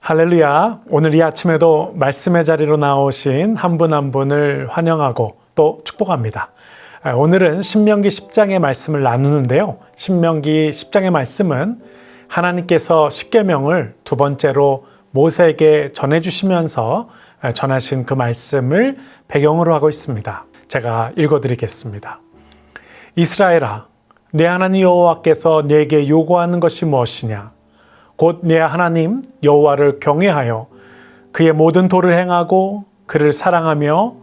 할렐루야. 오늘 이 아침에도 말씀의 자리로 나오신 한 분 한 분을 환영하고 또 축복합니다. 오늘은 신명기 10장의 말씀을 나누는데요. 신명기 10장의 말씀은 하나님께서 십계명을 두 번째로 모세에게 전해주시면서 전하신 그 말씀을 배경으로 하고 있습니다. 제가 읽어드리겠습니다. 이스라엘아, 내 하나님 여호와께서 내게 요구하는 것이 무엇이냐? 곧 내 하나님 여호와를 경외하여 그의 모든 도를 행하고 그를 사랑하며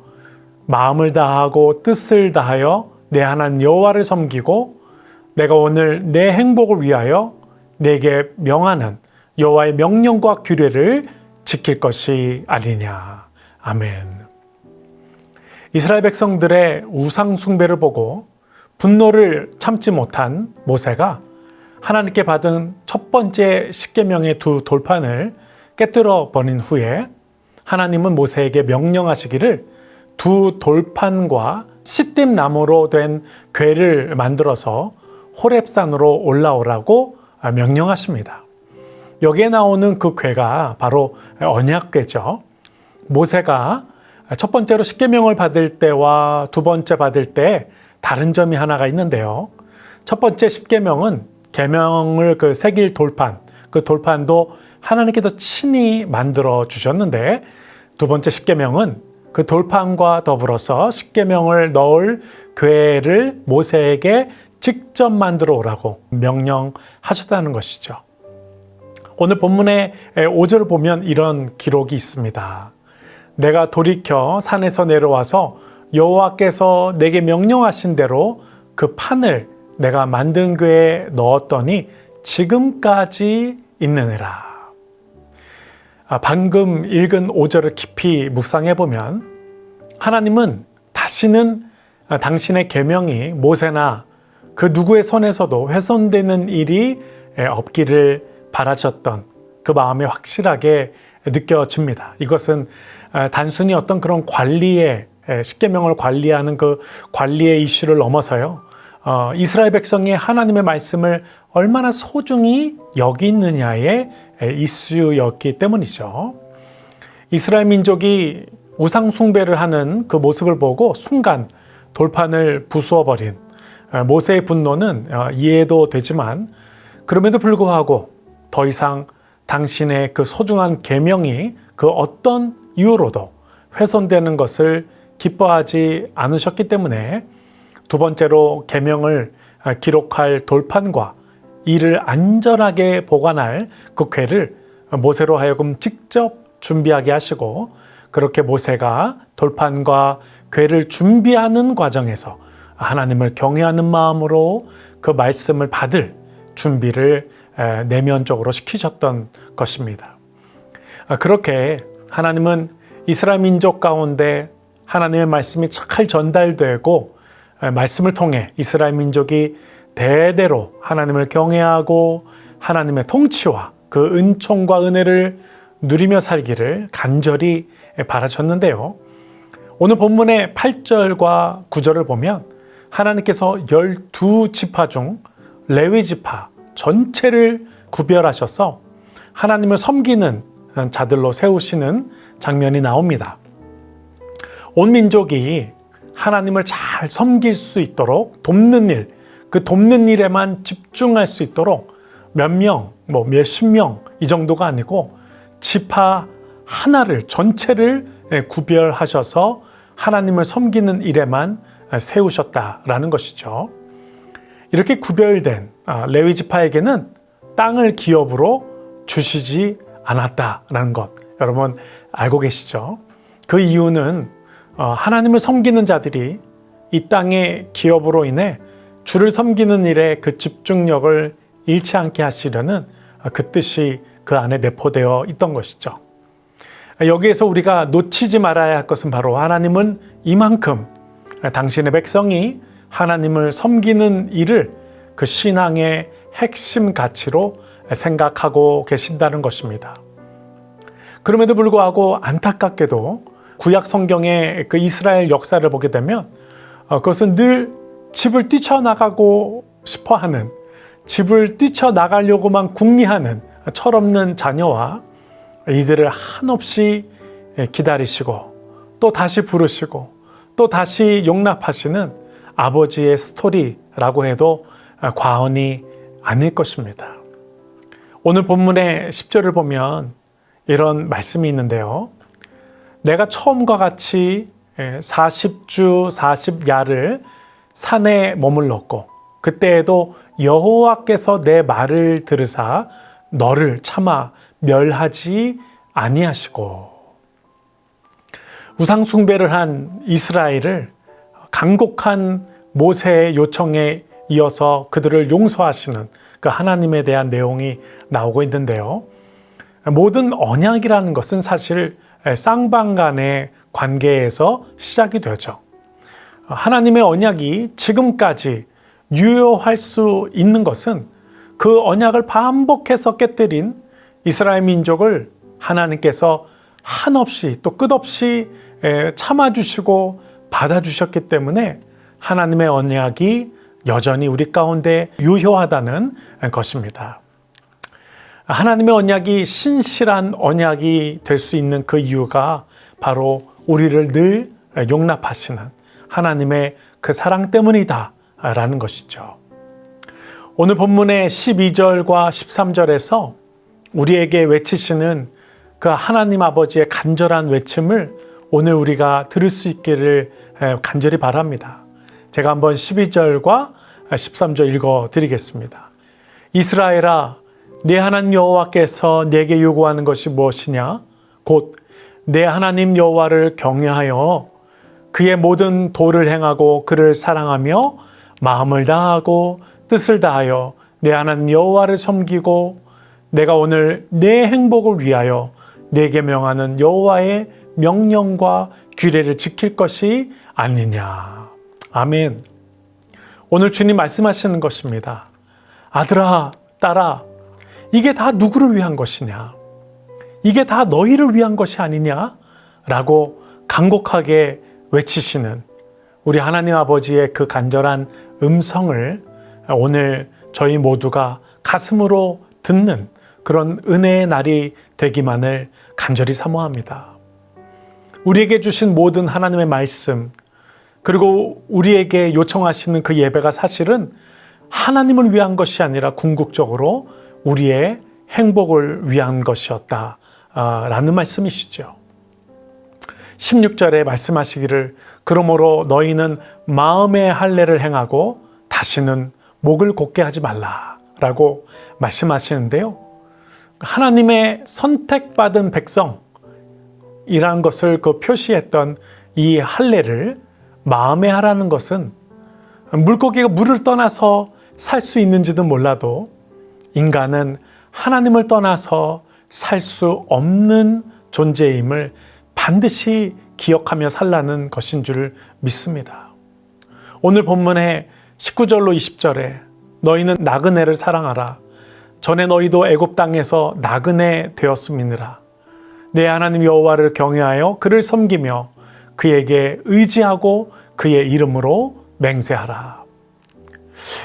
마음을 다하고 뜻을 다하여 내 하나님 여호와를 섬기고 내가 오늘 내 행복을 위하여 내게 명하는 여호와의 명령과 규례를 지킬 것이 아니냐. 아멘. 이스라엘 백성들의 우상 숭배를 보고 분노를 참지 못한 모세가 하나님께 받은 첫 번째 십계명의 두 돌판을 깨뜨려 버린 후에 하나님은 모세에게 명령하시기를 두 돌판과 시띠 나무로 된 궤를 만들어서 호렙산으로 올라오라고 명령하십니다. 여기에 나오는 그 궤가 바로 언약궤죠. 모세가 첫 번째로 십계명을 받을 때와 두 번째 받을 때 다른 점이 하나가 있는데요. 첫 번째 십계명은 계명을 새길 돌판, 그 돌판도 하나님께서 친히 만들어 주셨는데 두 번째 십계명은 그 돌판과 더불어서 십계명을 넣을 궤를 모세에게 직접 만들어 오라고 명령하셨다는 것이죠. 오늘 본문의 5절을 보면 이런 기록이 있습니다. 내가 돌이켜 산에서 내려와서 여호와께서 내게 명령하신 대로 그 판을 내가 만든 궤에 넣었더니 지금까지 있느니라. 방금 읽은 5절을 깊이 묵상해 보면 하나님은 다시는 당신의 계명이 모세나 그 누구의 손에서도 훼손되는 일이 없기를 바라셨던 그 마음이 확실하게 느껴집니다. 이것은 단순히 어떤 그런 관리의 십계명을 관리하는 그 관리의 이슈를 넘어서요. 이스라엘 백성이 하나님의 말씀을 얼마나 소중히 여기느냐의 이슈였기 때문이죠. 이스라엘 민족이 우상 숭배를 하는 그 모습을 보고 순간 돌판을 부수어버린 모세의 분노는 이해도 되지만 그럼에도 불구하고 더 이상 당신의 그 소중한 계명이 그 어떤 이유로도 훼손되는 것을 기뻐하지 않으셨기 때문에 두 번째로 계명을 기록할 돌판과 이를 안전하게 보관할 그 궤를 모세로 하여금 직접 준비하게 하시고 그렇게 모세가 돌판과 궤를 준비하는 과정에서 하나님을 경외하는 마음으로 그 말씀을 받을 준비를 내면적으로 시키셨던 것입니다. 그렇게 하나님은 이스라엘 민족 가운데 하나님의 말씀이 잘 전달되고 말씀을 통해 이스라엘 민족이 대대로 하나님을 경외하고 하나님의 통치와 그 은총과 은혜를 누리며 살기를 간절히 바라셨는데요. 오늘 본문의 8절과 9절을 보면 하나님께서 12지파 중 레위 지파 전체를 구별하셔서 하나님을 섬기는 자들로 세우시는 장면이 나옵니다. 온 민족이 하나님을 잘 섬길 수 있도록 돕는 일, 그 돕는 일에만 집중할 수 있도록 몇 명, 몇십 명 이 정도가 아니고 지파 하나를 전체를 구별하셔서 하나님을 섬기는 일에만 세우셨다라는 것이죠. 이렇게 구별된 레위 지파에게는 땅을 기업으로 주시지 않았다라는 것 여러분 알고 계시죠? 그 이유는 하나님을 섬기는 자들이 이 땅의 기업으로 인해 주를 섬기는 일에 그 집중력을 잃지 않게 하시려는 그 뜻이 그 안에 내포되어 있던 것이죠. 여기에서 우리가 놓치지 말아야 할 것은 바로 하나님은 이만큼 당신의 백성이 하나님을 섬기는 일을 그 신앙의 핵심 가치로 생각하고 계신다는 것입니다. 그럼에도 불구하고 안타깝게도 구약 성경의 그 이스라엘 역사를 보게 되면 그것은 늘 집을 뛰쳐나가고 싶어하는, 집을 뛰쳐나가려고만 궁리하는 철없는 자녀와 이들을 한없이 기다리시고 또 다시 부르시고 또 다시 용납하시는 아버지의 스토리라고 해도 과언이 아닐 것입니다. 오늘 본문의 10절을 보면 이런 말씀이 있는데요. 내가 처음과 같이 40주 40야를 산에 머물렀고 그때에도 여호와께서 내 말을 들으사 너를 차마 멸하지 아니하시고. 우상 숭배를 한 이스라엘을 간곡한 모세의 요청에 이어서 그들을 용서하시는 그 하나님에 대한 내용이 나오고 있는데요. 모든 언약이라는 것은 사실 쌍방 간의 관계에서 시작이 되죠. 하나님의 언약이 지금까지 유효할 수 있는 것은 그 언약을 반복해서 깨뜨린 이스라엘 민족을 하나님께서 한없이 또 끝없이 참아주시고 받아주셨기 때문에 하나님의 언약이 여전히 우리 가운데 유효하다는 것입니다. 하나님의 언약이 신실한 언약이 될 수 있는 그 이유가 바로 우리를 늘 용납하시는 하나님의 그 사랑 때문이다 라는 것이죠. 오늘 본문의 12절과 13절에서 우리에게 외치시는 그 하나님 아버지의 간절한 외침을 오늘 우리가 들을 수 있기를 간절히 바랍니다. 제가 한번 12절과 13절 읽어 드리겠습니다. 이스라엘아, 네 하나님 여호와께서 네게 요구하는 것이 무엇이냐? 곧 내 하나님 여호와를 경외하여 그의 모든 도를 행하고 그를 사랑하며 마음을 다하고 뜻을 다하여 내 하나님 여호와를 섬기고 내가 오늘 내 행복을 위하여 내게 명하는 여호와의 명령과 규례를 지킬 것이 아니냐. 아멘. 오늘 주님 말씀하시는 것입니다. 아들아, 딸아, 이게 다 누구를 위한 것이냐? 이게 다 너희를 위한 것이 아니냐? 라고 간곡하게 외치시는 우리 하나님 아버지의 그 간절한 음성을 오늘 저희 모두가 가슴으로 듣는 그런 은혜의 날이 되기만을 간절히 사모합니다. 우리에게 주신 모든 하나님의 말씀, 그리고 우리에게 요청하시는 그 예배가 사실은 하나님을 위한 것이 아니라 궁극적으로 우리의 행복을 위한 것이었다라는 말씀이시죠. 16절에 말씀하시기를 그러므로 너희는 마음의 할례를 행하고 다시는 목을 곧게 하지 말라라고 말씀하시는데요. 하나님의 선택받은 백성이라는 것을 그 표시했던 이 할례를 마음에 하라는 것은 물고기가 물을 떠나서 살 수 있는지는 몰라도 인간은 하나님을 떠나서 살 수 없는 존재임을 반드시 기억하며 살라는 것인 줄 믿습니다. 오늘 본문의 19절로 20절에 너희는 나그네를 사랑하라. 전에 너희도 애굽 땅에서 나그네 되었음이니라. 내 하나님 여호와를 경외하여 그를 섬기며 그에게 의지하고 그의 이름으로 맹세하라.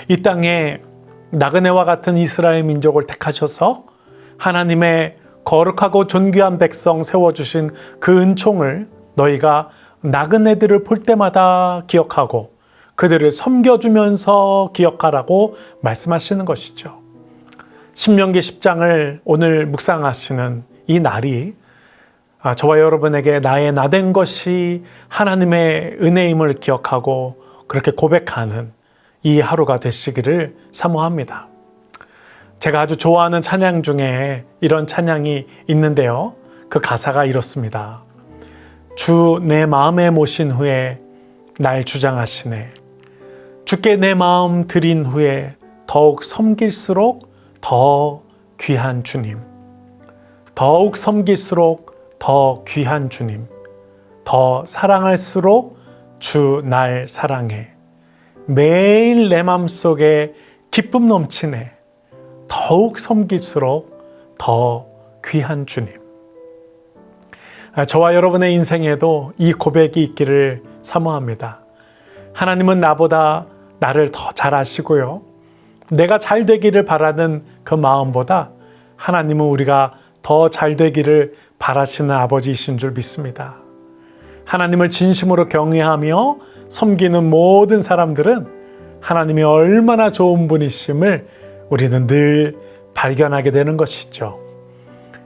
이 땅에 나그네와 같은 이스라엘 민족을 택하셔서 하나님의 거룩하고 존귀한 백성 세워주신 그 은총을 너희가 나그네들을 볼 때마다 기억하고 그들을 섬겨주면서 기억하라고 말씀하시는 것이죠. 신명기 10장을 오늘 묵상하시는 이 날이 저와 여러분에게 나의 나된 것이 하나님의 은혜임을 기억하고 그렇게 고백하는 이 하루가 되시기를 사모합니다. 제가 아주 좋아하는 찬양 중에 이런 찬양이 있는데요. 그 가사가 이렇습니다. 주 내 마음에 모신 후에 날 주장하시네. 주께 내 마음 드린 후에 더욱 섬길수록 더 귀한 주님. 더욱 섬길수록 더 귀한 주님. 더 사랑할수록 주 날 사랑해. 매일 내 맘속에 기쁨 넘치네. 더욱 섬길수록 더 귀한 주님. 저와 여러분의 인생에도 이 고백이 있기를 사모합니다. 하나님은 나보다 나를 더 잘 아시고요. 내가 잘 되기를 바라는 그 마음보다 하나님은 우리가 더 잘 되기를 바라시는 아버지이신 줄 믿습니다. 하나님을 진심으로 경외하며 섬기는 모든 사람들은 하나님이 얼마나 좋은 분이심을 우리는 늘 발견하게 되는 것이죠.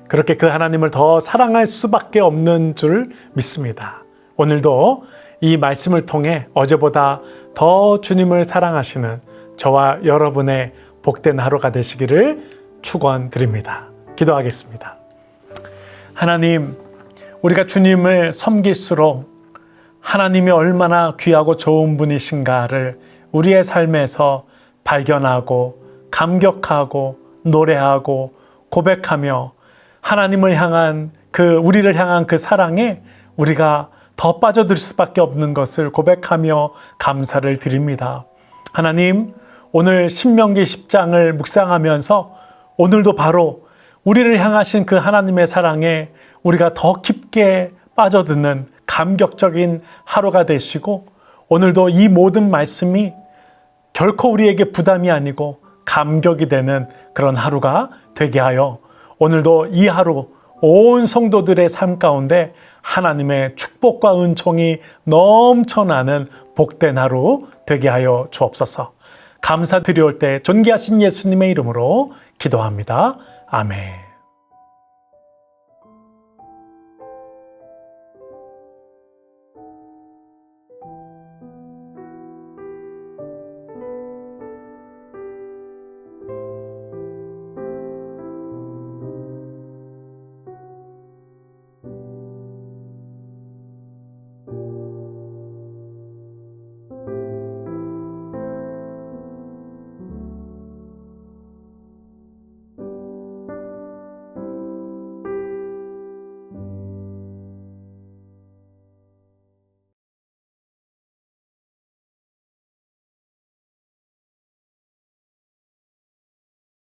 그렇게 그 하나님을 더 사랑할 수밖에 없는 줄 믿습니다. 오늘도 이 말씀을 통해 어제보다 더 주님을 사랑하시는 저와 여러분의 복된 하루가 되시기를 축원드립니다. 기도하겠습니다. 하나님, 우리가 주님을 섬길수록 하나님이 얼마나 귀하고 좋은 분이신가를 우리의 삶에서 발견하고 감격하고 노래하고 고백하며 하나님을 향한 우리를 향한 그 사랑에 우리가 더 빠져들 수밖에 없는 것을 고백하며 감사를 드립니다. 하나님, 오늘 신명기 10장을 묵상하면서 오늘도 바로 우리를 향하신 그 하나님의 사랑에 우리가 더 깊게 빠져드는 감격적인 하루가 되시고, 오늘도 이 모든 말씀이 결코 우리에게 부담이 아니고 감격이 되는 그런 하루가 되게 하여 오늘도 이 하루 온 성도들의 삶 가운데 하나님의 축복과 은총이 넘쳐나는 복된 하루 되게 하여 주옵소서. 감사드리올 때 존귀하신 예수님의 이름으로 기도합니다. 아멘.